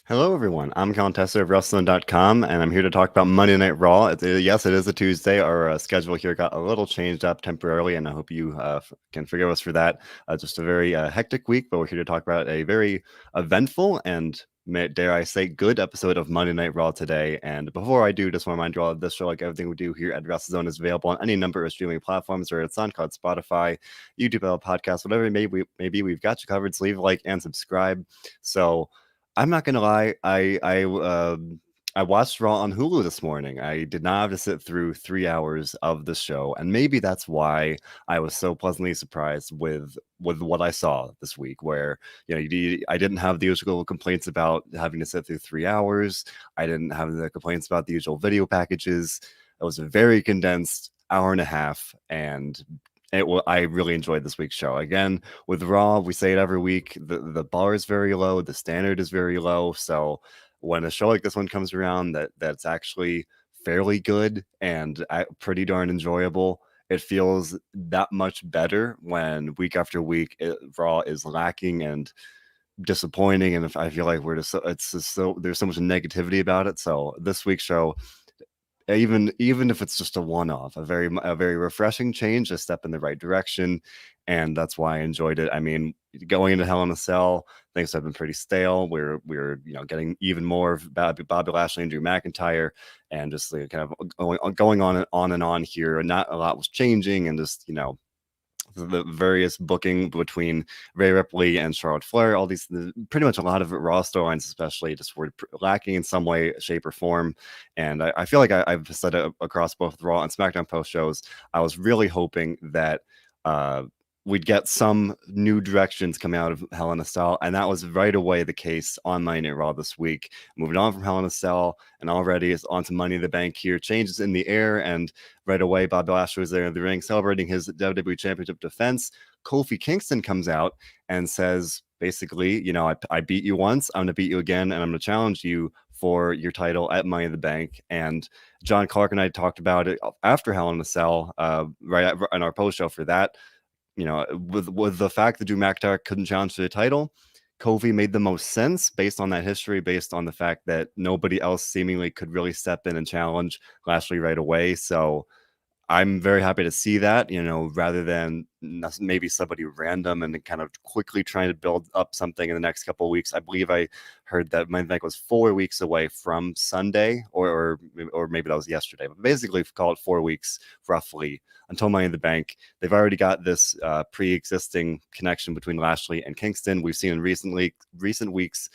Hello, everyone. I'm Colin Tessier of WrestleZone.com, and I'm here to talk about Monday Night Raw. Yes, it is a Tuesday. Our schedule here got a little changed up temporarily, and I hope you can forgive us for that. Just a very hectic week, but we're here to talk about a very eventful and, dare I say, good episode of Monday Night Raw today. And before I do, just want to remind you all that this show, like everything we do here at WrestleZone, is available on any number of streaming platforms, whether it's SoundCloud, Spotify, YouTube, Apple Podcasts, whatever it may be. Maybe we've got you covered. So leave a like and subscribe. So I'm not gonna lie, I watched Raw on Hulu this morning. I did not have to sit through 3 hours of the show, and maybe that's why I was so pleasantly surprised with what I saw this week, where, I didn't have the usual complaints about having to sit through 3 hours. I didn't have the complaints about the usual video packages. It was a very condensed hour and a half, and I really enjoyed this week's show. Again, with Raw, we say it every week. The bar is very low, the standard is very low. So when a show like this one comes around, that's actually fairly good and pretty darn enjoyable, it feels that much better when week after week Raw is lacking and disappointing. And if I feel like we're just it's just so there's so much negativity about it. So this week's show, even if it's just a one-off, a very refreshing change, a step in the right direction, and that's why I enjoyed it. I mean, going into Hell in a Cell, things have been pretty stale. We're getting even more of Bobby Lashley and Drew McIntyre, and just like, kind of going on and on here. Not a lot was changing, and just the various booking between Rhea Ripley and Charlotte Flair, all these, pretty much a lot of Raw storylines, especially, just were lacking in some way, shape, or form. And I feel like I've said it across both Raw and SmackDown post shows. I was really hoping that uh, we'd get some new directions coming out of Hell in a Cell, and that was right away the case on Monday Night Raw this week. Moving on from Hell in a Cell, and already it's on to Money in the Bank here. Changes in the air, and right away, Bobby Lashley was there in the ring celebrating his WWE Championship defense. Kofi Kingston comes out and says, basically, I beat you once, I'm going to beat you again, and I'm going to challenge you for your title at Money in the Bank. And John Clark and I talked about it after Hell in a Cell, right in our post show for that. With the fact that Drew McIntyre couldn't challenge for the title, Kofi made the most sense based on that history, based on the fact that nobody else seemingly could really step in and challenge Lashley right away. So I'm very happy to see that, rather than maybe somebody random and kind of quickly trying to build up something in the next couple of weeks. I believe I heard that Money in the Bank was 4 weeks away from Sunday, or maybe that was yesterday, but basically call it 4 weeks roughly until Money in the Bank. They've already got this pre-existing connection between Lashley and Kingston. We've seen in recent weeks,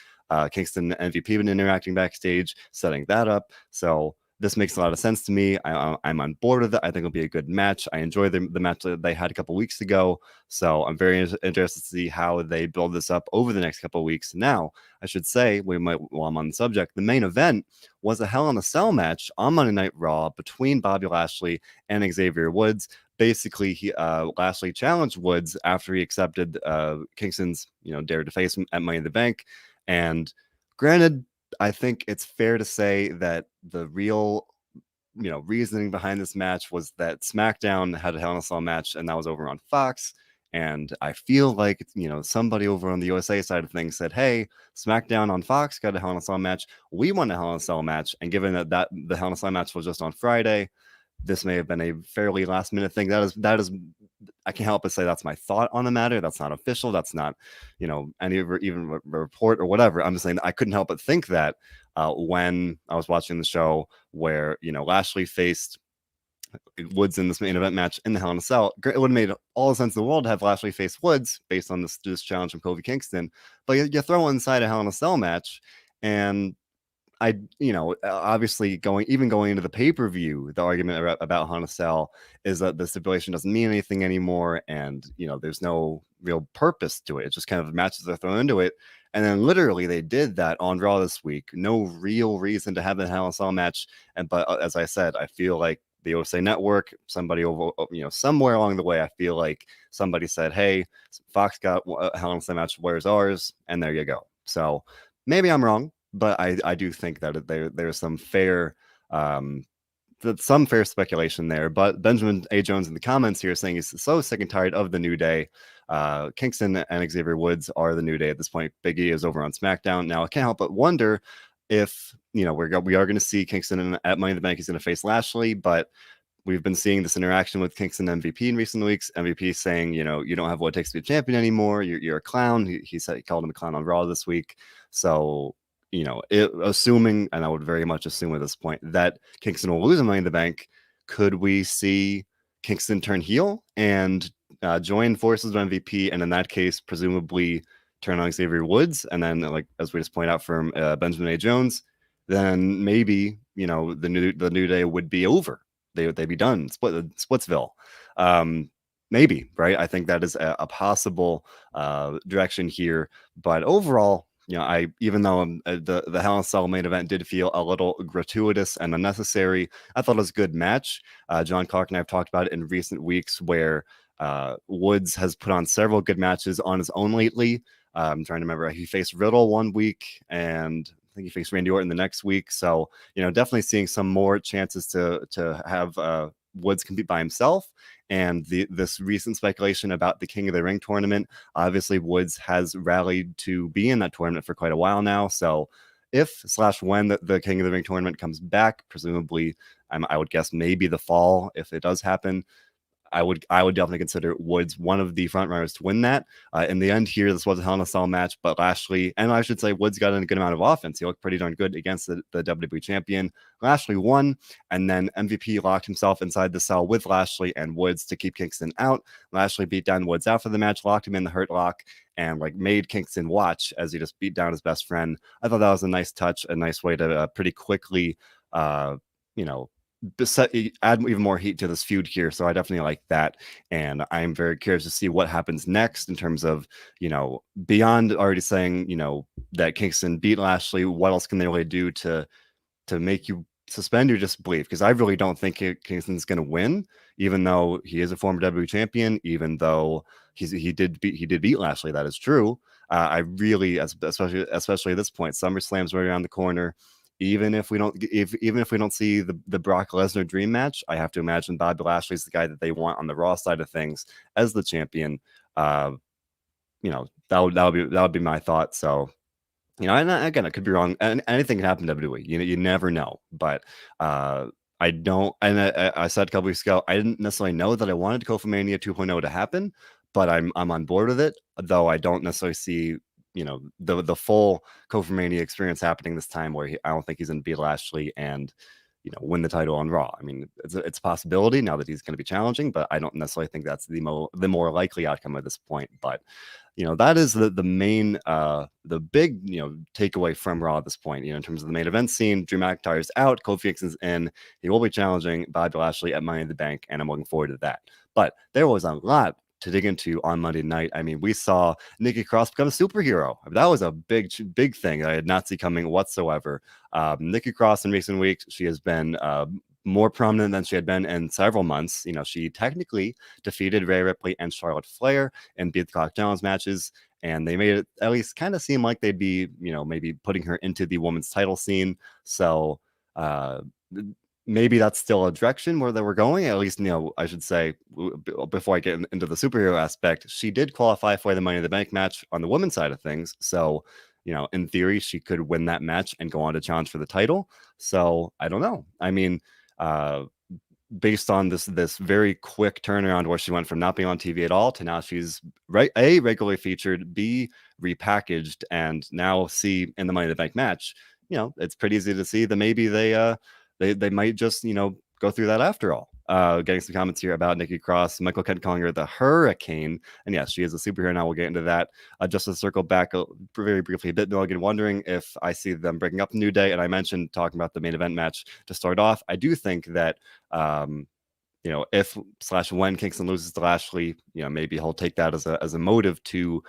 Kingston and MVP been interacting backstage, setting that up. So this makes a lot of sense to me. I'm on board with it. I think it'll be a good match. I enjoyed the match that they had a couple weeks ago. So I'm very interested to see how they build this up over the next couple of weeks. Now, I should say, while I'm on the subject, the main event was a Hell in a Cell match on Monday Night Raw between Bobby Lashley and Xavier Woods. Basically, Lashley challenged Woods after he accepted Kingston's dare to face him at Money in the Bank. And granted, I think it's fair to say that the real, reasoning behind this match was that SmackDown had a Hell in a Cell match, and that was over on Fox. And I feel like, somebody over on the USA side of things said, "Hey, SmackDown on Fox got a Hell in a Cell match. We want a Hell in a Cell match." And given that the Hell in a Cell match was just on Friday, this may have been a fairly last minute thing. That is I can't help but say that's my thought on the matter. That's not official. That's not, any even report or whatever. I'm just saying I couldn't help but think that when I was watching the show where, Lashley faced Woods in this main event match in the Hell in a Cell, it would have made all the sense in the world to have Lashley face Woods based on this challenge from Kofi Kingston. But you throw inside a Hell in a Cell match, and obviously going into the pay-per-view, the argument about Hell in a Cell is that the stipulation doesn't mean anything anymore, and there's no real purpose to it. It's just kind of matches are thrown into it, and then literally they did that on Raw this week. No real reason to have the Hell in a Cell match, but as I said, I feel like the USA Network, somebody over, somewhere along the way, I feel like somebody said, "Hey, Fox got a Hell in a Cell match. Where's ours?" And there you go. So maybe I'm wrong, but I do think that there's some fair that's some fair speculation there. But Benjamin A. Jones in the comments here saying he's so sick and tired of the New Day. Kingston and Xavier Woods are the New Day at this point. Big E is over on SmackDown. Now, I can't help but wonder if, we are going to see Kingston at Money in the Bank. He's going to face Lashley, but we've been seeing this interaction with Kingston and MVP in recent weeks. MVP saying, you don't have what it takes to be a champion anymore. You're a clown. He said he called him a clown on Raw this week. So, assuming, and I would very much assume at this point, that Kingston will lose Money in the Bank, could we see Kingston turn heel and join forces with MVP, and in that case, presumably turn on Xavier Woods, and then, like as we just pointed out from Benjamin A. Jones, then maybe the New Day would be over. They'd be done. Splitsville. Maybe, right? I think that is a possible direction here. But overall, even though the Hell in a Cell main event did feel a little gratuitous and unnecessary, I thought it was a good match. John Clark and I have talked about it in recent weeks where Woods has put on several good matches on his own lately. I'm trying to remember. He faced Riddle one week, and I think he faced Randy Orton the next week. So, definitely seeing some more chances to have Woods compete by himself. And this recent speculation about the King of the Ring tournament, obviously Woods has rallied to be in that tournament for quite a while now. So if/when the King of the Ring tournament comes back, presumably, I would guess maybe the fall, if it does happen, I would definitely consider Woods one of the front runners to win that. In the end here, this was a Hell in a Cell match, but Lashley, and I should say Woods got in a good amount of offense. He looked pretty darn good against the WWE champion. Lashley won, and then MVP locked himself inside the cell with Lashley and Woods to keep Kingston out. Lashley beat down Woods after the match, locked him in the Hurt Lock, and made Kingston watch as he just beat down his best friend. I thought that was a nice touch, a nice way to pretty quickly, add even more heat to this feud here. So I definitely like that, and I'm very curious to see what happens next in terms of beyond already saying that Kingston beat Lashley. What else can they really do to make you suspend your disbelief? Because I really don't think Kingston's going to win, even though he is a former WWE champion, even though he did beat Lashley. That is true. I really, especially at this point, SummerSlam's right around the corner. Even if we don't see the Brock Lesnar dream match, I have to imagine Bobby Lashley's the guy that they want on the Raw side of things as the champion. That would be my thought. So, and again, I could be wrong. And anything can happen to WWE. You never know. But I don't. And I said a couple weeks ago, I didn't necessarily know that I wanted Kofi-Mania 2.0 to happen, but I'm on board with it. Though I don't necessarily see the full Kofi-Mania experience happening this time, where I don't think he's going to beat Lashley and win the title on Raw. I mean, it's a possibility now that he's going to be challenging, but I don't necessarily think that's the more likely outcome at this point. But that is the main the big takeaway from Raw at this point. In terms of the main event scene, Drew McIntyre's out, Kofi Kingston's in. He will be challenging Bobby Lashley at Money in the Bank, and I'm looking forward to that. But there was a lot to dig into on Monday night. I mean, we saw Nikki Cross become a superhero. That was a big thing that I had not seen coming whatsoever. Nikki Cross in recent weeks, she has been more prominent than she had been in several months. She technically defeated Rhea Ripley and Charlotte Flair in Beat the Clock Challenge matches, and they made it at least kind of seem like they'd be, maybe putting her into the women's title scene. So maybe that's still a direction where they were going. At least, I should say, before I get into the superhero aspect, she did qualify for the Money in the Bank match on the women's side of things. So, in theory, she could win that match and go on to challenge for the title. So I don't know. I mean, based on this very quick turnaround where she went from not being on TV at all to now she's A, regularly featured, B, repackaged, and now C, in the Money in the Bank match, it's pretty easy to see that maybe they might just, go through that after all. Getting some comments here about Nikki Cross. Michael Kent calling her the Hurricane. And yes, she is a superhero now. We'll get into that. Just to circle back very briefly a bit, Milligan, wondering if I see them breaking up the New Day. And I mentioned talking about the main event match to start off. I do think that, if/when Kingston loses to Lashley, maybe he'll take that as a motive to,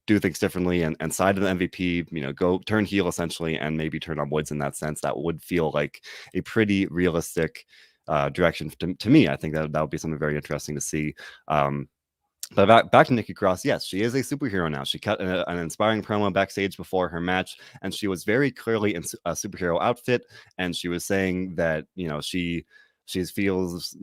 do things differently and side of the MVP, go turn heel essentially, and maybe turn on Woods in that sense. That would feel like a pretty realistic direction to me. I think that would be something very interesting to see. But back to Nikki Cross, yes, she is a superhero now. She cut an inspiring promo backstage before her match, and she was very clearly in a superhero outfit. And she was saying that she feels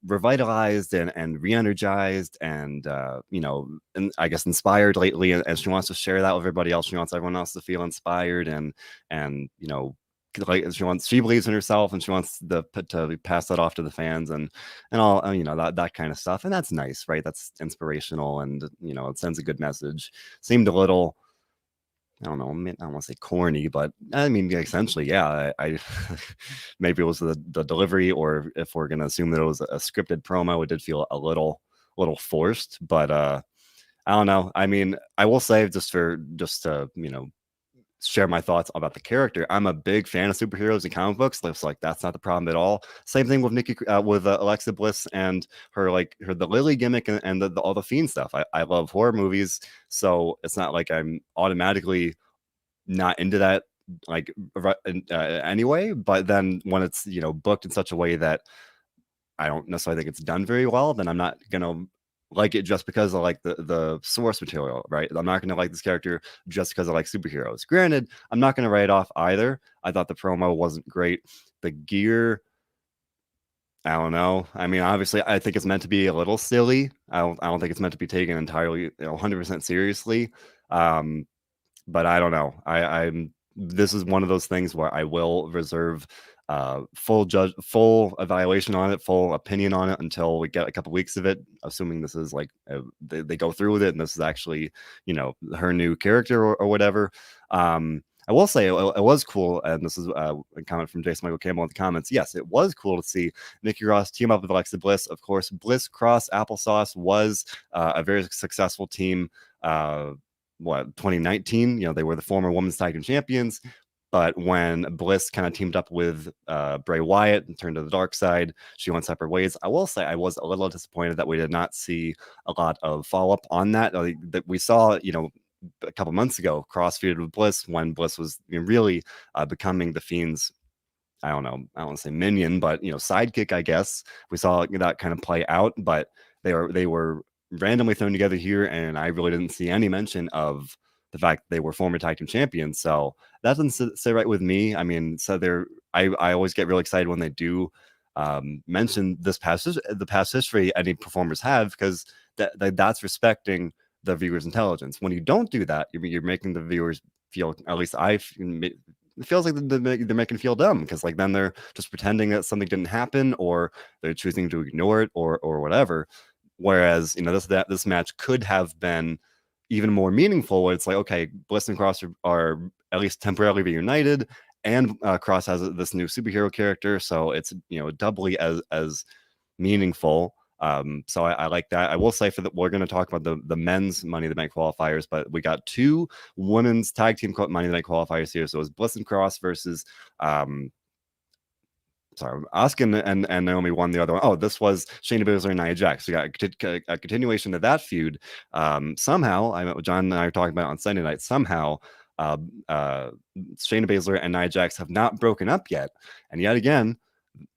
revitalized and re-energized and and I guess inspired lately, and she wants to share that with everybody else. She wants everyone else to feel inspired and like she believes in herself and she wants to pass that off to the fans and all that kind of stuff, and that's nice, right? That's inspirational, and it sends a good message. Seemed a little, I don't know, I don't want to say corny, but I mean essentially, yeah. I maybe it was the delivery, or if we're gonna assume that it was a scripted promo, it did feel a little forced, but I don't know. I mean, I will say just to share my thoughts about the character. I'm a big fan of superheroes and comic books. Looks like that's not the problem at all. Same thing with Alexa Bliss and her the Lily gimmick and all the Fiend stuff. I love horror movies, so it's not like I'm automatically not into that anyway. But then when it's booked in such a way that I don't necessarily think it's done very well, then I'm not gonna like it just because I like the source material, right? I'm not gonna like this character just because I like superheroes. Granted, I'm not gonna write off either. I thought the promo wasn't great. The gear, I don't know. I mean, obviously, I think it's meant to be a little silly. I don't think it's meant to be taken entirely 100% seriously. Um, but I don't know. I'm This is one of those things where I will reserve full evaluation on it, full opinion on it until we get a couple weeks of it, assuming this is like they go through with it and this is actually her new character or whatever. I will say it was cool, and this is a comment from Jason Michael Campbell in the comments. Yes, it was cool to see Nikki Cross team up with Alexa Bliss. Of course, Bliss Cross Applesauce was a very successful team. 2019, they were the former women's tag team champions, but when Bliss kind of teamed up with Bray Wyatt and turned to the dark side, she went separate ways. I will say I was a little disappointed that we did not see a lot of follow-up on that. That we saw a couple months ago, Cross feuded with Bliss when Bliss was really becoming the Fiend's, I don't know, I don't want to say minion, but sidekick, I guess. We saw that kind of play out, but they were randomly thrown together here, and I really didn't see any mention of the fact they were former tag team champions. So that doesn't sit right with me. I mean, so I always get really excited when they do mention the past history any performers have, because that's respecting the viewer's intelligence. When you don't do that, you're making the viewers feel, at least it feels like they're making feel dumb, because like then they're just pretending that something didn't happen, or they're choosing to ignore it or whatever. Whereas this match could have been even more meaningful, where it's like, okay, Bliss and Cross are at least temporarily reunited, and Cross has this new superhero character, so it's doubly as meaningful. So I like that. I will say we're going to talk about the men's Money in the Bank qualifiers, but we got two women's tag team Money in the Bank qualifiers here. So it was Bliss and Cross versus Asuka and Naomi won the other one. Oh, this was Shayna Baszler and Nia Jax. We got a continuation of that feud. Somehow, John and I were talking about it on Sunday night. Somehow, Shayna Baszler and Nia Jax have not broken up yet. And yet again,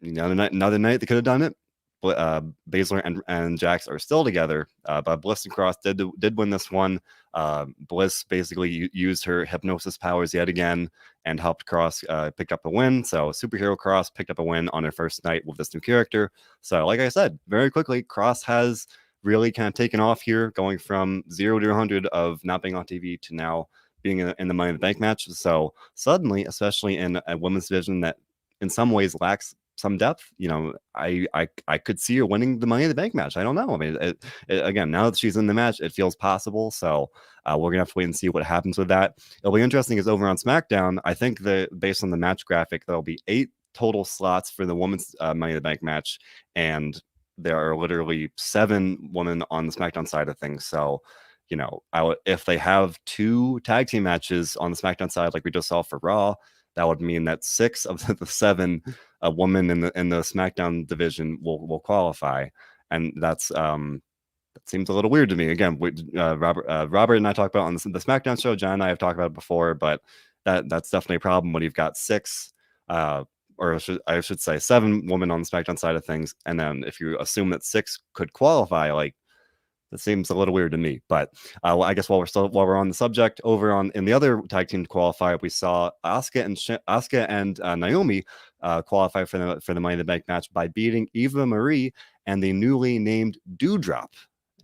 another night they could have done it. Baszler and Jax are still together, but Bliss and Cross did win this one. Bliss basically used her hypnosis powers yet again and helped Cross pick up a win. So Superhero Cross picked up a win on her first night with this new character. So like I said, very quickly, Cross has really kind of taken off here, going from 0 to 100 of not being on TV to now being in the Money in the Bank match. So suddenly, especially in a women's division that in some ways lacks some depth, I could see her winning the Money in the Bank match. I don't know. I mean, again, now that she's in the match, it feels possible. So we're gonna have to wait and see what happens with that. It'll be interesting is over on SmackDown. I think based on the match graphic, there'll be 8 total slots for the women's Money in the Bank match, and there are literally 7 women on the SmackDown side of things. So if they have 2 tag team matches on the SmackDown side, like we just saw for Raw, that would mean that 6 of the 7 women in the SmackDown division will qualify, and that seems a little weird to me. Again, Robert and I talked about on the SmackDown show. John and I have talked about it before, but that's definitely a problem when you've got 6, or I should say 7 women on the SmackDown side of things, and then if you assume that 6 could qualify, like That seems a little weird to me, but well, I guess while we're on the subject, over on in the other tag team qualifier, we saw Asuka and Naomi qualify for the Money in the Bank match by beating Eva Marie and the newly named Doudrop.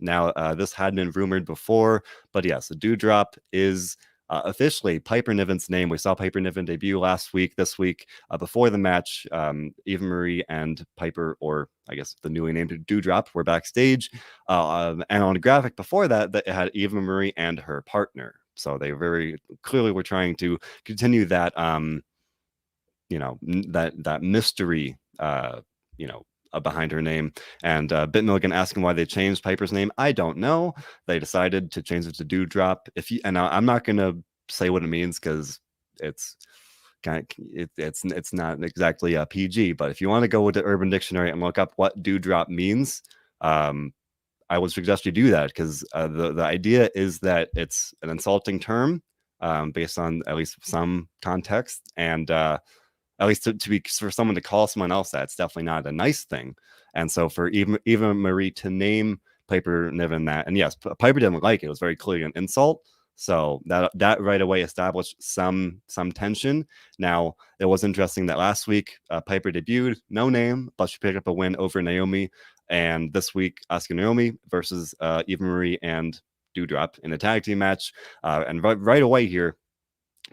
Now, this had been rumored before, but yes, the Doudrop is officially Piper Niven's name. We saw Piper Niven debut last week. This week, before the match, Eva Marie and Piper, or I guess the newly named Doudrop, were backstage. And on the graphic before that, that had Eva Marie and her partner. So they very clearly were trying to continue that, that mystery, behind her name. And Bit Milligan asking why they changed Piper's name. I don't know. They decided to change it to Doudrop. And I'm not gonna say what it means because it's it's not exactly a PG. But if you want to go with the Urban Dictionary and look up what Doudrop means, I would suggest you do that because the idea is that it's an insulting term based on at least some context, and at least to be for someone to call someone else that, it's definitely not a nice thing. And so for Eva Marie to name Piper Niven that, and yes, Piper didn't like it. It was very clearly an insult. So that right away established some tension. Now, it was interesting that last week Piper debuted, no name, but she picked up a win over Naomi. And this week, Asuka Naomi versus Eva Marie and Doudrop in a tag team match. And right away here,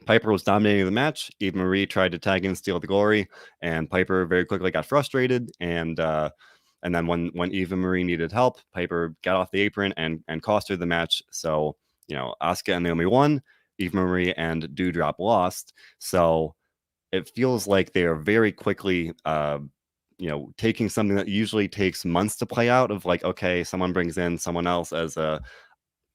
Piper was dominating the match. Eva Marie tried to tag in, steal the glory, and Piper very quickly got frustrated. And then when Eva Marie needed help, Piper got off the apron and cost her the match. So Asuka and Naomi won. Eva Marie and Doudrop lost. So it feels like they are very quickly, taking something that usually takes months to play out. Of like, okay, someone brings in someone else as a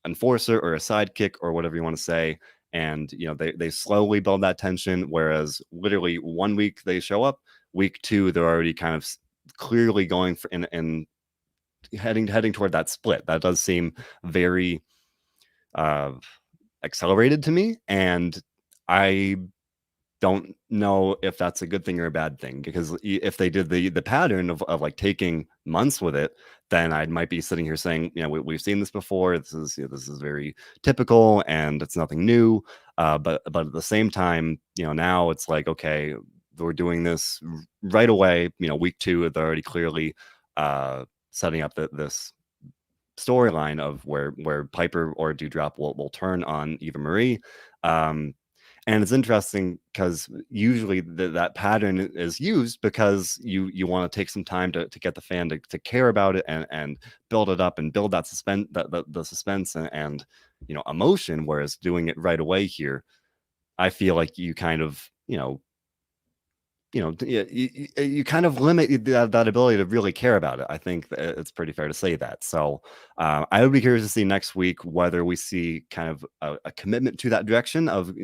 enforcer or a sidekick or whatever you want to say, and they slowly build that tension. Whereas literally 1 week they show up, week 2 they're already kind of clearly going for and heading toward that split. That does seem very accelerated to me, and I don't know if that's a good thing or a bad thing, because if they did the pattern of like taking months with it, then I might be sitting here saying, we've seen this before. This is very typical and it's nothing new. But at the same time, now it's like, okay, we're doing this right away. Week 2, they're already clearly setting up this storyline of where Piper or Doudrop will turn on Eva Marie. And it's interesting because usually that pattern is used because you want to take some time to get the fan to care about it and build it up and build that the suspense and emotion. Whereas doing it right away here, I feel like you kind of you kind of limit that ability to really care about it. I think it's pretty fair to say that. So I would be curious to see next week whether we see kind of a commitment to that direction of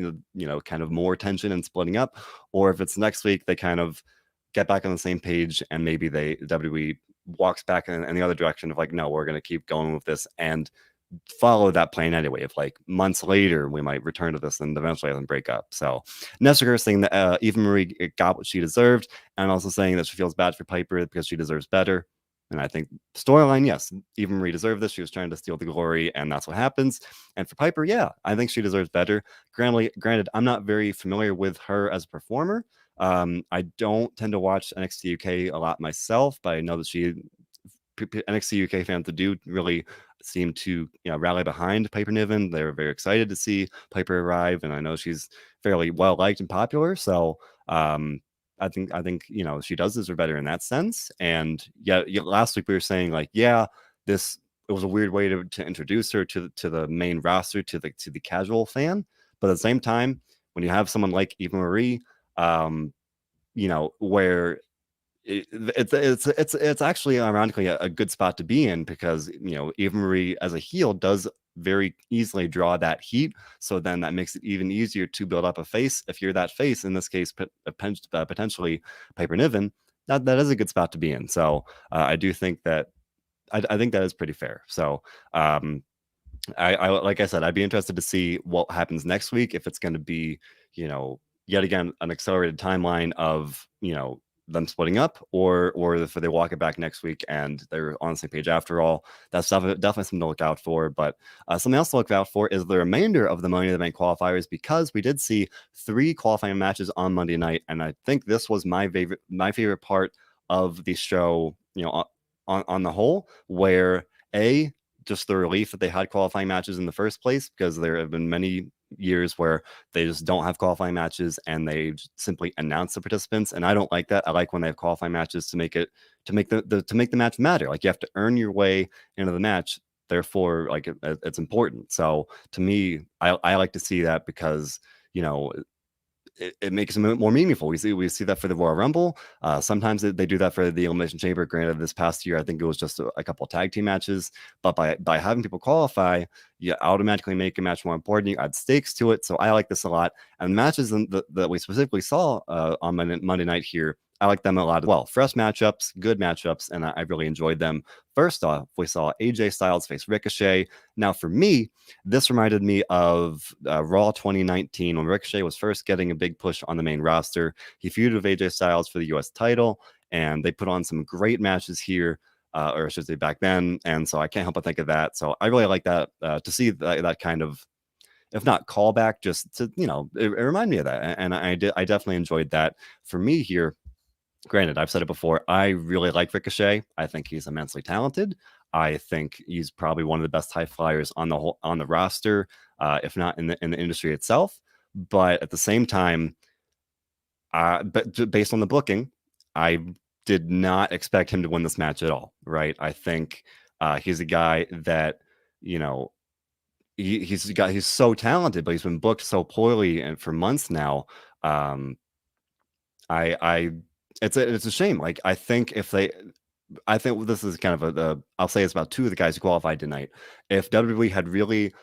kind of more tension and splitting up, or if it's next week they kind of get back on the same page and maybe WWE walks back in the other direction of like, no, we're going to keep going with this and follow that plan anyway. If like months later we might return to this and eventually doesn't break up. So Nessiger saying that Eva Marie got what she deserved, and also saying that she feels bad for Piper because she deserves better. And I think storyline, yes, Eva Marie deserved this. She was trying to steal the glory, and that's what happens. And for Piper, yeah, I think she deserves better. Granted, I'm not very familiar with her as a performer. I don't tend to watch NXT UK a lot myself, but I know that NXT UK fans that do really seem to rally behind Piper Niven. They're very excited to see Piper arrive, and I know she's fairly well liked and popular. So I think she does deserve better in that sense. And yeah, last week we were saying like, yeah, it was a weird way to introduce her to the main roster, to the casual fan. But at the same time, when you have someone like Eva Marie, where it's actually ironically a good spot to be in, because Eva Marie as a heel does very easily draw that heat. So then that makes it even easier to build up a face. If you're that face, in this case, potentially Piper Niven, that is a good spot to be in. So I do think that I think that is pretty fair. So I like I said, I'd be interested to see what happens next week, if it's going to be yet again an accelerated timeline of them splitting up, or if they walk it back next week and they're on the same page after all. That's definitely something to look out for. But something else to look out for is the remainder of the Money in the Bank qualifiers, because we did see 3 qualifying matches on Monday night, and I think this was my favorite part of the show, on the whole, where just the relief that they had qualifying matches in the first place, because there have been many years where they just don't have qualifying matches and they simply announce the participants, and I don't like that. I like when they have qualifying matches to make the match matter. Like, you have to earn your way into the match, therefore, like, it's important. So to me, I like to see that, because it makes it more meaningful. We see that for the Royal Rumble. Sometimes they do that for the Elimination Chamber. Granted, this past year I think it was just a couple of tag team matches, but by having people qualify, you automatically make a match more important. You add stakes to it, so I like this a lot. And matches that we specifically saw on Monday night here, I like them a lot as well. Fresh matchups, good matchups, and I really enjoyed them. First off, we saw AJ Styles face Ricochet. Now, for me, this reminded me of Raw 2019, when Ricochet was first getting a big push on the main roster. He feuded with AJ Styles for the US title, and they put on some great matches here, or I should say back then. And so I can't help but think of that. So I really like that, to see that kind of, if not callback, just to, it reminded me of that. And I definitely enjoyed that. For me here, granted, I've said it before, I really like Ricochet. I think he's immensely talented. I think he's probably one of the best high flyers on the roster, if not in the industry itself. But at the same time, but based on the booking, I did not expect him to win this match at all. Right? I think he's a guy that, he's so talented, but he's been booked so poorly and for months now. I It's a shame. Like, I think this is kind of I'll say it's about 2 of the guys who qualified tonight. If WWE had really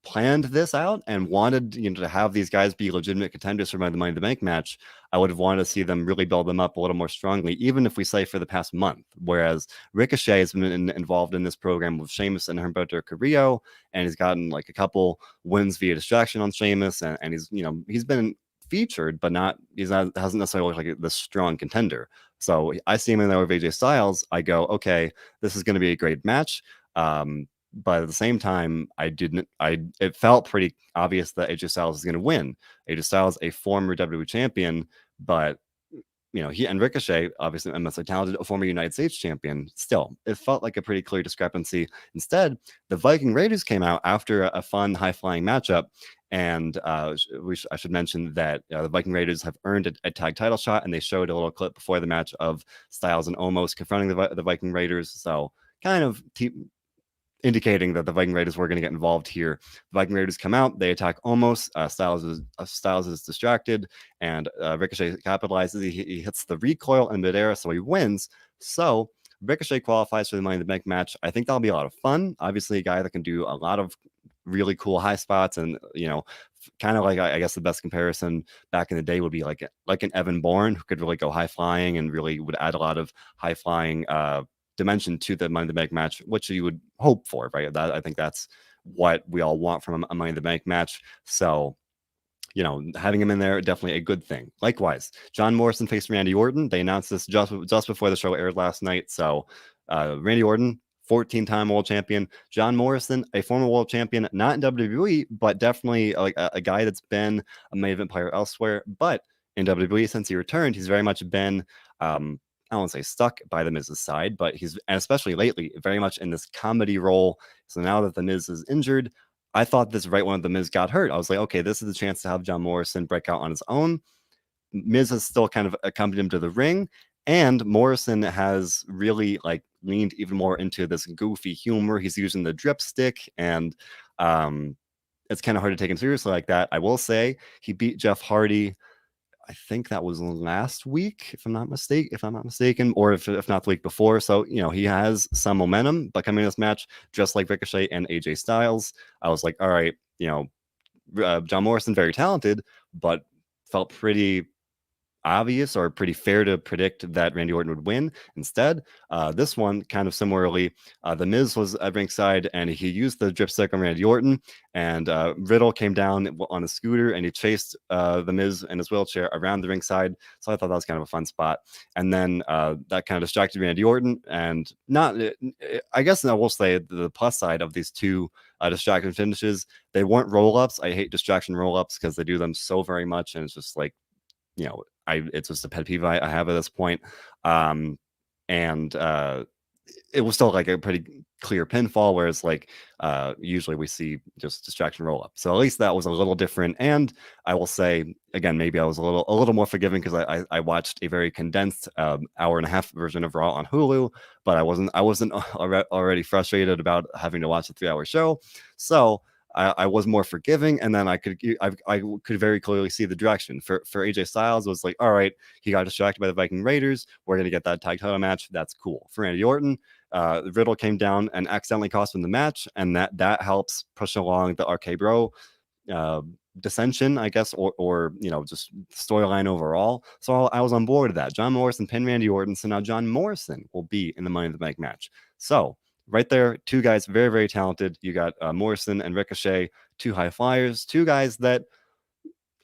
planned this out and wanted, to have these guys be legitimate contenders for the Money in the Bank match, I would have wanted to see them really build them up a little more strongly, even if we say for the past month. Whereas Ricochet has been involved in this program with Sheamus and Humberto Carrillo, and he's gotten like a couple wins via distraction on Sheamus, and he's been featured, but hasn't necessarily looked like this strong contender. So I see him in there with AJ Styles. I go, okay, this is going to be a great match. But at the same time, it felt pretty obvious that AJ Styles is going to win. AJ Styles, a former WWE champion, but he and Ricochet, obviously immensely talented, a former United States champion. Still, it felt like a pretty clear discrepancy. Instead, the Viking Raiders came out after a fun, high-flying matchup, and I should mention that the Viking Raiders have earned a tag title shot, and they showed a little clip before the match of Styles and Omos confronting the Viking Raiders. So kind of indicating that the Viking Raiders were going to get involved here. The Viking Raiders come out, they attack Omos. Styles is distracted, and Ricochet capitalizes. He hits the recoil in midair, so he wins. So Ricochet qualifies for the Money in the Bank match. I think that'll be a lot of fun. Obviously, a guy that can do a lot of really cool high spots, and kind of like, I guess the best comparison back in the day would be like an Evan Bourne, who could really go high flying and really would add a lot of high flying dimension to the Money in the Bank match, which you would hope for, right? I think that's what we all want from a Money in the Bank match. So, having him in there, definitely a good thing. Likewise, John Morrison faced Randy Orton. They announced this just before the show aired last night. So, Randy Orton, 14-time world champion. John Morrison, a former world champion, not in WWE, but definitely like a guy that's been a main event player elsewhere. But in WWE, since he returned, he's very much been I won't say stuck by the Miz's side, but and especially lately, very much in this comedy role. So now that the Miz is injured, I thought this right when the Miz got hurt. I was like, okay, this is the chance to have John Morrison break out on his own. Miz has still kind of accompanied him to the ring, and Morrison has really like leaned even more into this goofy humor. He's using the drip stick, and it's kind of hard to take him seriously like that. I will say he beat Jeff Hardy. I think that was last week, if I'm not mistaken, or if not the week before. So, he has some momentum, but coming in this match, just like Ricochet and AJ Styles, I was like, all right, John Morrison, very talented, but felt pretty, obvious or pretty fair to predict that Randy Orton would win. Instead, this one, kind of similarly, The Miz was at ringside and he used the dripstick on Randy Orton, and Riddle came down on a scooter and he chased The Miz in his wheelchair around the ringside. So I thought that was kind of a fun spot. And then that kind of distracted Randy Orton. And not, I guess I will say the plus side of these two distraction finishes, they weren't roll-ups. I hate distraction roll-ups because they do them so very much, and it's just like, it's just a pet peeve I have at this point. And it was still like a pretty clear pinfall, whereas like usually we see just distraction roll up. So at least that was a little different. And I will say again, maybe I was a little more forgiving because I watched a very condensed hour and a half version of Raw on Hulu, but I wasn't already frustrated about having to watch a 3-hour show. So I was more forgiving, and then I could very clearly see the direction. For AJ Styles, it was like, all right, he got distracted by the Viking Raiders. We're going to get that tag title match. That's cool. For Randy Orton, Riddle came down and accidentally cost him the match, and that helps push along the RK Bro dissension, I guess, or just storyline overall. So I was on board with that. John Morrison pinned Randy Orton, so now John Morrison will be in the Money in the Bank match. So right there, two guys very, very talented. You got Morrison and Ricochet, two high flyers, two guys that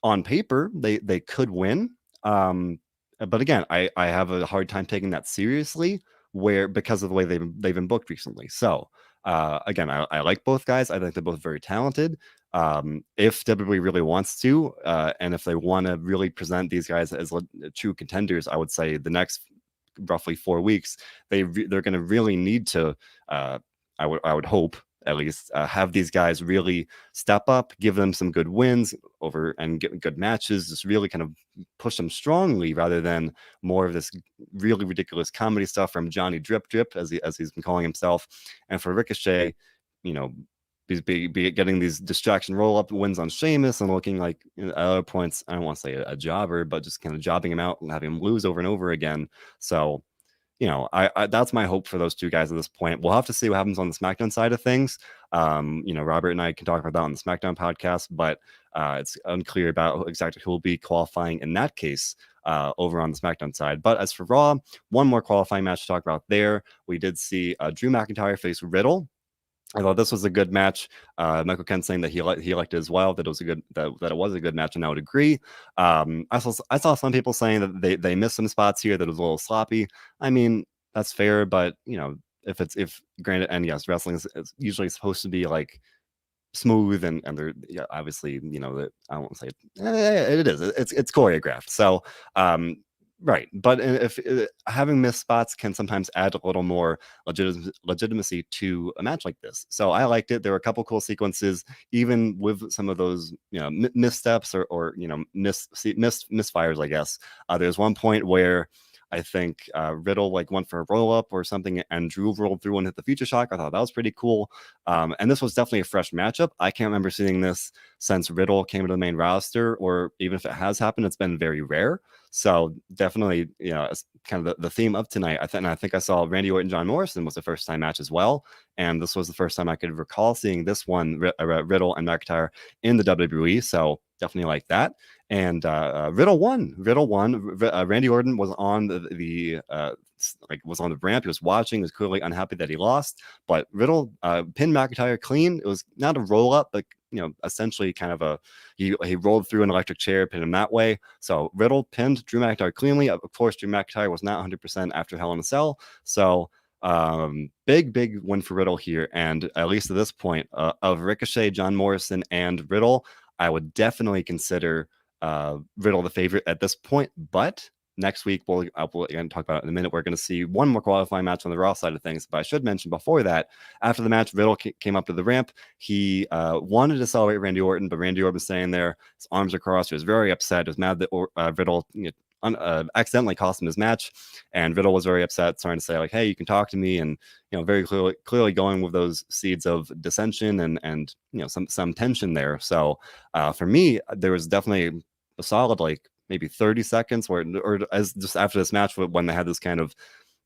on paper they could win. But again, I have a hard time taking that seriously because of the way they've been booked recently. So again, I like both guys. I think they're both very talented. If WWE really wants to, and if they want to really present these guys as true contenders, I would say the next roughly 4 weeks, they're going to really need to, I would hope at least, have these guys really step up, give them some good wins over and get good matches, just really kind of push them strongly rather than more of this really ridiculous comedy stuff from Johnny Drip Drip, as he's been calling himself. And for Ricochet, be getting these distraction roll-up wins on Sheamus and looking like, at other points, I don't want to say a jobber, but just kind of jobbing him out and having him lose over and over again. So, I that's my hope for those two guys at this point. We'll have to see what happens on the SmackDown side of things. Robert and I can talk about that on the SmackDown podcast, but it's unclear about exactly who will be qualifying in that case over on the SmackDown side. But as for Raw, one more qualifying match to talk about there. We did see Drew McIntyre face Riddle. I thought this was a good match. Michael Kent saying that he liked it as well. That it was a good match, and I would agree. I saw some people saying that they missed some spots here, that it was a little sloppy. I mean, that's fair, but if granted, and yes, wrestling is usually supposed to be like smooth and they're obviously that I won't say it is. It's choreographed. So right, but if having missed spots can sometimes add a little more legitimacy to a match like this. So I liked it. There were a couple cool sequences, even with some of those missteps or misfires, I guess. There's one point where I think Riddle went for a roll up or something, and Drew rolled through and hit the Future Shock. I thought that was pretty cool. And this was definitely a fresh matchup. I can't remember seeing this since Riddle came to the main roster, or even if it has happened, it's been very rare. So definitely, it's kind of the theme of tonight. I think I saw Randy Orton, John Morrison was the first time match as well, and this was the first time I could recall seeing this one, Riddle and McIntyre in the WWE. So definitely like that. And Riddle won. Randy Orton was on was on the ramp. He was watching. He was clearly unhappy that he lost. But Riddle pinned McIntyre clean. It was not a roll up, but essentially kind of he rolled through an electric chair, pinned him that way. So Riddle pinned Drew McIntyre cleanly. Of course, Drew McIntyre was not 100% after Hell in a Cell. So big win for Riddle here. And at least at this point, of Ricochet, John Morrison, and Riddle, I would definitely consider Riddle the favorite at this point. But next week, we'll again talk about it in a minute. We're going to see one more qualifying match on the Raw side of things. But I should mention before that, after the match, Riddle came up to the ramp. He wanted to celebrate Randy Orton, but Randy Orton was standing there, his arms across. He was very upset. He was mad that Riddle accidentally cost him his match, and Riddle was very upset, starting to say like, "Hey, you can talk to me," and very clearly going with those seeds of dissension and some tension there. So for me, there was definitely a solid maybe 30 seconds or as just after this match when they had this kind of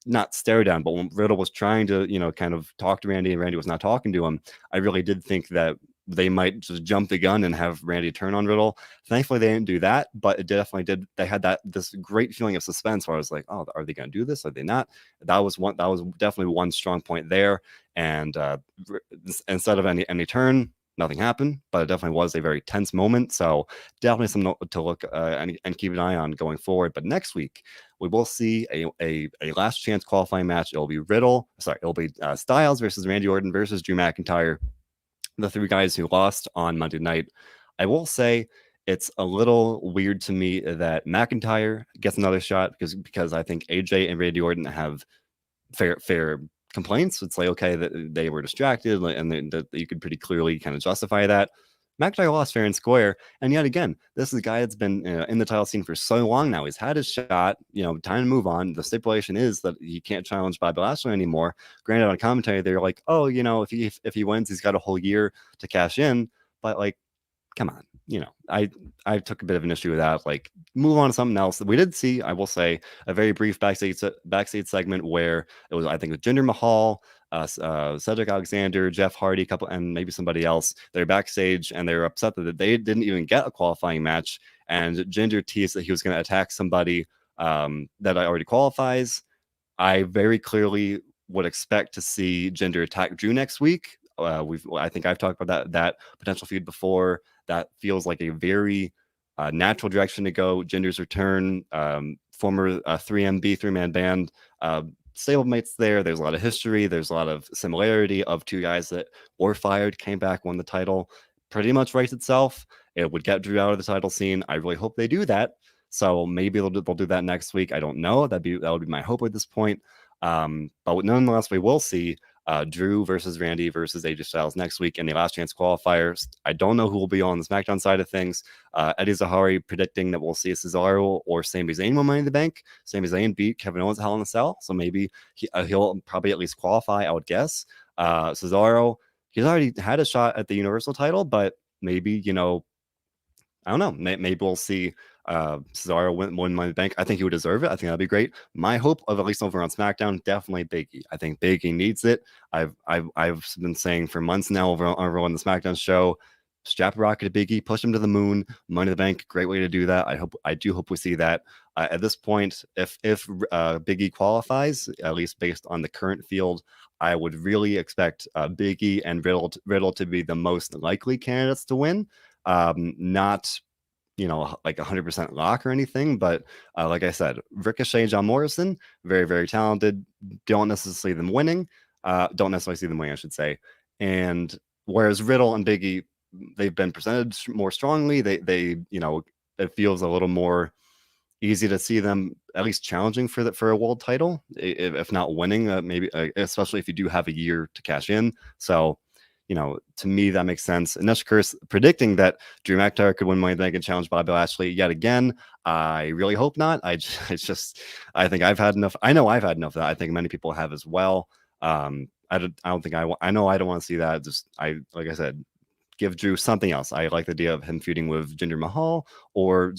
not stare down, but when Riddle was trying to kind of talk to Randy and Randy was not talking to him, I really did think that they might just jump the gun and have Randy turn on Riddle. Thankfully, they didn't do that, but it definitely did. They had this great feeling of suspense where I was like, oh, are they going to do this? Are they not? That was definitely one strong point there. And instead of any turn, nothing happened, but it definitely was a very tense moment. So definitely something to look and keep an eye on going forward. But next week, we will see a last chance qualifying match. It'll be Styles versus Randy Orton versus Drew McIntyre, the three guys who lost on Monday night. I will say it's a little weird to me that McIntyre gets another shot because I think AJ and Randy Orton have fair complaints. It's like, okay, that they were distracted, and that you could pretty clearly kind of justify that. McIntyre lost fair and square, and yet again, this is a guy that's been in the title scene for so long now. He's had his shot, time to move on. The stipulation is that he can't challenge Bobby Lashley anymore. Granted, on commentary, they're like, oh, if he wins, he's got a whole year to cash in. But like, come on, I took a bit of an issue with that. Like, move on to something else. We did see, I will say, a very brief backstage segment where it was, I think, with Jinder Mahal, Cedric Alexander, Jeff Hardy, and maybe somebody else. They're backstage and they're upset that they didn't even get a qualifying match. And Jinder teased that he was going to attack somebody that already qualifies. I very clearly would expect to see Jinder attack Drew next week. I think I've talked about that potential feud before. That feels like a very natural direction to go. Jinder's return, former 3MB, three-man band, stablemates there. There's a lot of history. There's a lot of similarity of two guys that were fired, came back, won the title. Pretty much writes itself. It would get Drew out of the title scene. I really hope they do that. So maybe they'll do that next week. I don't know. That would be my hope at this point. But nonetheless, we will see Drew versus Randy versus AJ Styles next week in the last chance qualifiers. I don't know who will be on the SmackDown side of things. Eddie Zahari predicting that we'll see Cesaro or Sami Zayn win Money in the Bank. Sami Zayn beat Kevin Owens at Hell in a Cell, so maybe he'll probably at least qualify, I would guess. Cesaro, he's already had a shot at the Universal title, but maybe, I don't know. Maybe we'll see Cesaro win Money in the Bank. I think he would deserve it. I think that'd be great. My hope of at least over on SmackDown, definitely Big E. I think Big E needs it. I've been saying for months now over on the SmackDown show, strap a rocket to Big E, push him to the moon. Money in the Bank, great way to do that. I do hope we see that. At this point, if Big E qualifies, at least based on the current field, I would really expect Big E and Riddle to be the most likely candidates to win. Not like 100% lock or anything, but like I said, Ricochet, John Morrison, very, very talented. Don't necessarily see them winning. I should say. And whereas Riddle and Big E, they've been presented more strongly. They it feels a little more easy to see them at least challenging for a world title, if not winning. Maybe especially if you do have a year to cash in. So, to me, that makes sense. And Curse predicting that Drew McIntyre could win Money in the Bank and challenge Bobby Lashley yet again. I really hope not. I think I've had enough. I know I've had enough of that. I think many people have as well. I don't think I know I don't want to see that. Like I said, give Drew something else. I like the idea of him feuding with Jinder Mahal or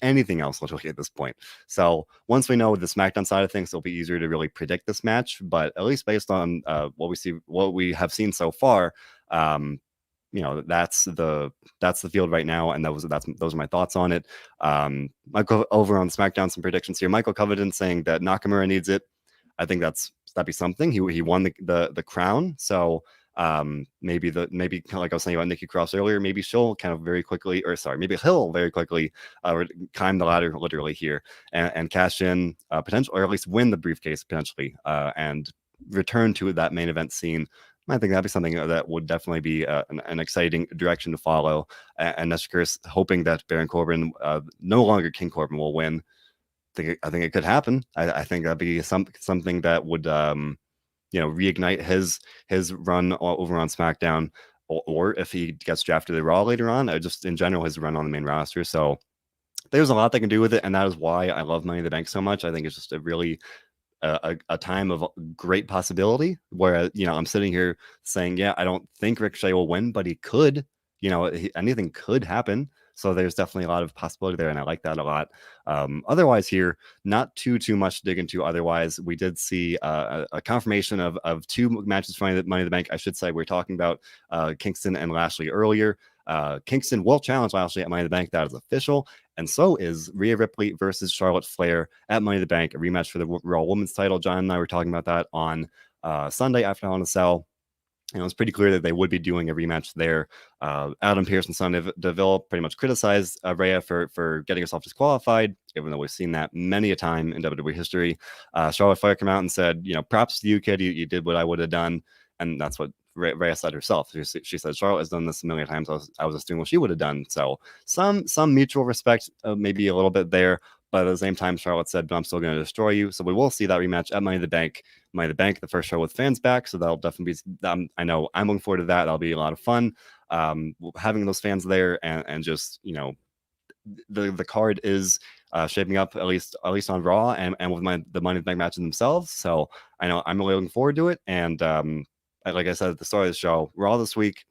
anything else literally at this point. So once we know the SmackDown side of things, it'll be easier to really predict this match. But at least based on what we have seen so far, that's the field right now, and those are my thoughts on it. Michael over on SmackDown, some predictions here. Michael Covington saying that Nakamura needs it. I think that'd be something. He won the crown, so maybe like I was saying about Nikki Cross earlier, maybe she'll kind of maybe he'll very quickly climb the ladder literally here and cash in potential, or at least win the briefcase potentially, and return to that main event scene. I think that'd be something that would definitely be an exciting direction to follow. And that's Chris hoping that Baron Corbin, no longer King Corbin, will win. I think it could happen. I think that'd be something that would reignite his run over on SmackDown, or if he gets drafted to Raw later on, just in general his run on the main roster. So there's a lot they can do with it, and that is why I love Money in the Bank so much. I think it's just a really a time of great possibility where I'm sitting here saying, yeah, I don't think Ricochet will win, but he could. Anything could happen. So there's definitely a lot of possibility there, and I like that a lot. Otherwise here, not too much to dig into. Otherwise, we did see a confirmation of two matches for Money in the Bank. I should say we're talking about Kingston and Lashley earlier. Kingston will challenge Lashley at Money in the Bank. That is official. And so is Rhea Ripley versus Charlotte Flair at Money in the Bank, a rematch for the Raw Women's title. John and I were talking about that on Sunday after Hell in a Cell. And it was pretty clear that they would be doing a rematch there. Adam Pearce and Sonya Deville pretty much criticized Rhea for getting herself disqualified, even though we've seen that many a time in WWE history. Charlotte Flair came out and said, props to you, kid. You did what I would have done. And that's what Rhea said herself. She said, Charlotte has done this a million times. I was assuming what she would have done. So some mutual respect, maybe a little bit there. But at the same time, Charlotte said, but I'm still going to destroy you. So we will see that rematch at Money in the Bank. Money in the Bank, the first show with fans back. So that'll definitely be, I know I'm looking forward to that. That'll be a lot of fun. Having those fans there and just, the card is shaping up at least on Raw and with the Money in the Bank matches themselves. So I know I'm really looking forward to it. And like I said at the start of the show, Raw this week,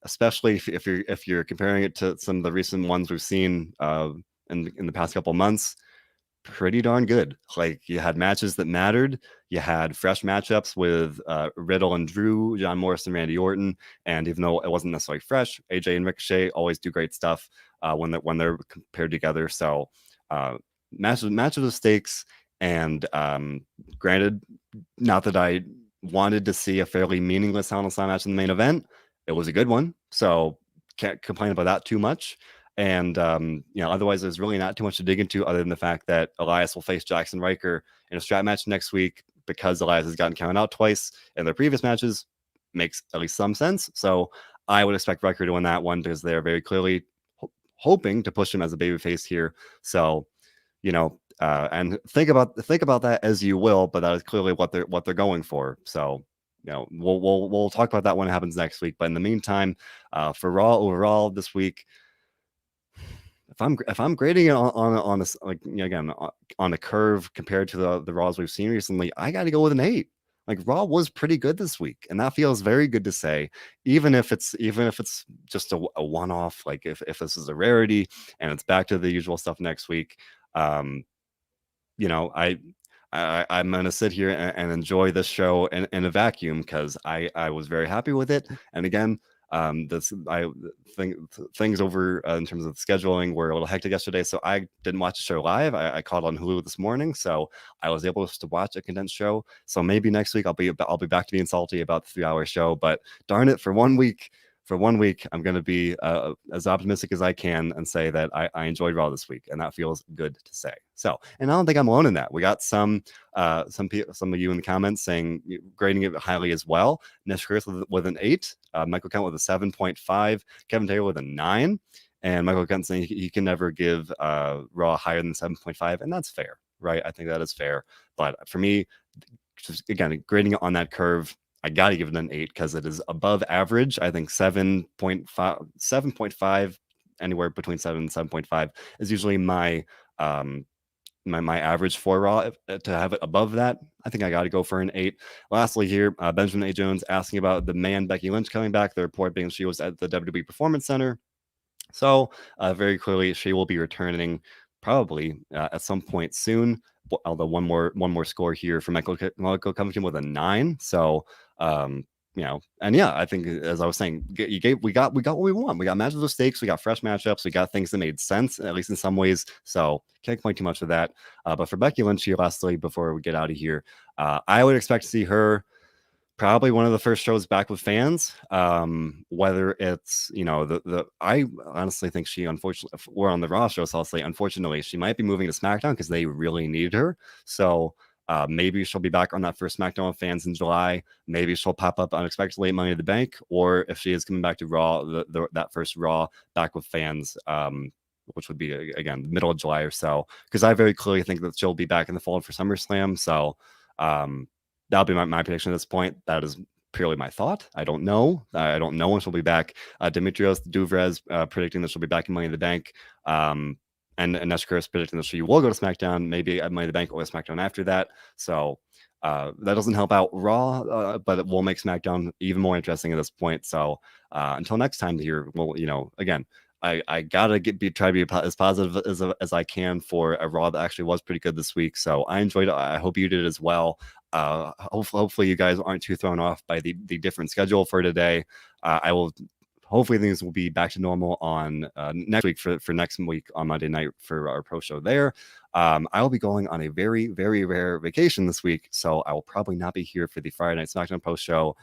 especially if you're comparing it to some of the recent ones we've seen in the past couple of months, pretty darn good. Like, you had matches that mattered. You had fresh matchups with Riddle and Drew, John Morrison, Randy Orton, and even though it wasn't necessarily fresh, AJ and Ricochet always do great stuff when they're compared together. So matches of stakes, and granted, not that I wanted to see a fairly meaningless Hell in a Cell match in the main event. It was a good one, so can't complain about that too much. And otherwise, there's really not too much to dig into other than the fact that Elias will face Jackson Riker in a strap match next week, because Elias has gotten counted out twice in their previous matches. Makes at least some sense. So I would expect Riker to win that one, because they're very clearly hoping to push him as a babyface here. So, and think about that as you will, but that is clearly what they're going for. So, we'll talk about that when it happens next week. But in the meantime, for Raw overall this week, if I'm grading it on a, like, again, on a curve compared to the Raws we've seen recently, I got to go with an 8. Like, Raw was pretty good this week, and that feels very good to say, even if it's just a one-off. Like, if this is a rarity and it's back to the usual stuff next week, I'm gonna sit here and enjoy this show in a vacuum, because I was very happy with it. And again, things over in terms of scheduling were a little hectic yesterday, so I didn't watch the show live. I caught on Hulu this morning, so I was able to watch a condensed show. So maybe next week I'll be back to being salty about the 3-hour show. But darn it, for 1 week, I'm going to be as optimistic as I can and say that I enjoyed Raw this week, and that feels good to say. So, and I don't think I'm alone in that. We got some of you in the comments saying, grading it highly as well. Nish Chris with an 8, Michael Kent with a 7.5, Kevin Taylor with a 9, and Michael Kent saying he can never give Raw higher than 7.5, and that's fair, right? I think that is fair. But for me, just again, grading it on that curve, I got to give it an 8, because it is above average. I think 7.5, anywhere between 7 and 7.5 is usually my my average for Raw. To have it above that, I think I got to go for an 8. Lastly here, Benjamin A. Jones asking about the man Becky Lynch coming back. The report being she was at the WWE Performance Center. So very clearly she will be returning probably at some point soon. Although one more score here for Michael Covington with a 9. So and yeah, I think, as I was saying, we got what we want. We got matches with stakes, we got fresh matchups, we got things that made sense, at least in some ways. So can't complain too much of that. But for Becky Lynch here, lastly, before we get out of here, I would expect to see her probably one of the first shows back with fans. Whether it's, I honestly think she, unfortunately, we're on the Raw show, so I'll say, unfortunately, she might be moving to SmackDown because they really need her. So maybe she'll be back on that first SmackDown with fans in July. Maybe she'll pop up unexpectedly at Money in the Bank, or if she is coming back to Raw, that first Raw back with fans, which would be, again, middle of July or so, because I very clearly think that she'll be back in the fold for SummerSlam. So that'll be my prediction at this point. That is purely my thought. I don't know. I don't know when she'll be back. Dimitrios Duvrez predicting that she'll be back in Money in the Bank. And Nesh Chris predicting that she will go to SmackDown, maybe at Money in the Bank or SmackDown after that. So that doesn't help out Raw, but it will make SmackDown even more interesting at this point. So until next time here, well, again, I gotta try to be as positive as I can for a Raw that actually was pretty good this week. So I enjoyed it. I hope you did as well. Hopefully you guys aren't too thrown off by the different schedule for today. I will. Hopefully things will be back to normal on next week for next week on Monday night for our pro show there. I will be going on a very, very rare vacation this week, so I will probably not be here for the Friday Night SmackDown post show.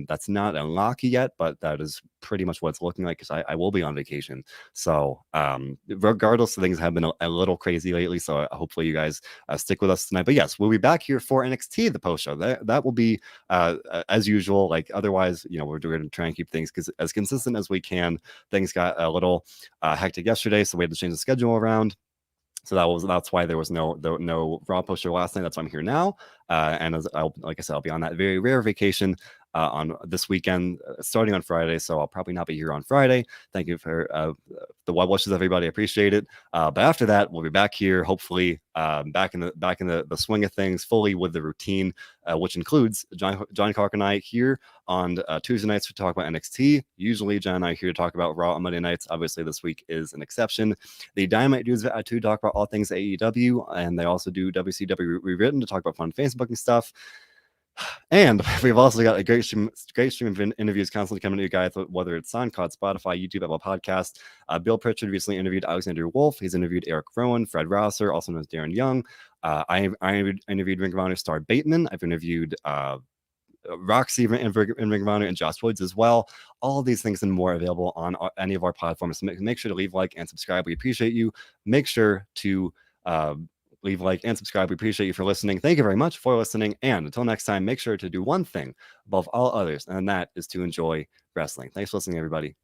That's not unlucky yet, but that is pretty much what it's looking like because I will be on vacation. So regardless, things have been a little crazy lately. So hopefully you guys stick with us tonight. But yes, we'll be back here for NXT, the post show. That will be as usual. Like otherwise, we're going to try and keep things as consistent as we can. Things got a little hectic yesterday, so we had to change the schedule around. So that's why there was no Raw post show last night. That's why I'm here now. And like I said, I'll be on that very rare vacation on this weekend, starting on Friday. So I'll probably not be here on Friday. Thank you for the well wishes, everybody. I appreciate it. But after that, we'll be back here, hopefully back in the swing of things, fully with the routine, which includes John Clark and I here on Tuesday nights to talk about NXT. Usually, John and I are here to talk about Raw on Monday nights. Obviously, this week is an exception. The Dynamite dudes to talk about all things AEW, and they also do WCW Rewritten to talk about fun Facebook and stuff. And we've also got a great stream of interviews constantly coming to you guys, whether it's SoundCloud, Spotify, YouTube, Apple Podcast. Bill Pritchard recently interviewed Alexander Wolf. He's interviewed Eric Rowan, Fred Rosser, also known as Darren Young. I interviewed Ring of Honor star Bateman. I've interviewed Roxy in Ring of Honor and Josh Woods as well. All of these things and more available on any of our platforms. So make sure to leave a like and subscribe. We appreciate you. Make sure to leave a like and subscribe. We appreciate you for listening. Thank you very much for listening. And until next time, make sure to do one thing above all others, and that is to enjoy wrestling. Thanks for listening, everybody.